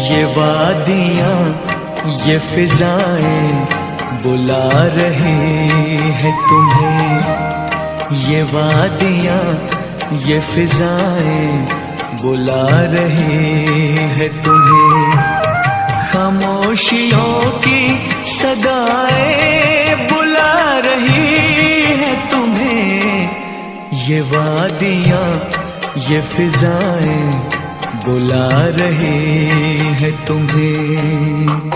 ये वादियाँ ये फिजाएं बुला रही है तुम्हें। ये वादियाँ ये फिजाएं बुला रही है तुम्हें। खामोशियों की सदाएं बुला रही है तुम्हें। ये वादियाँ ये फिजाएं बुला रही है तुम्हें।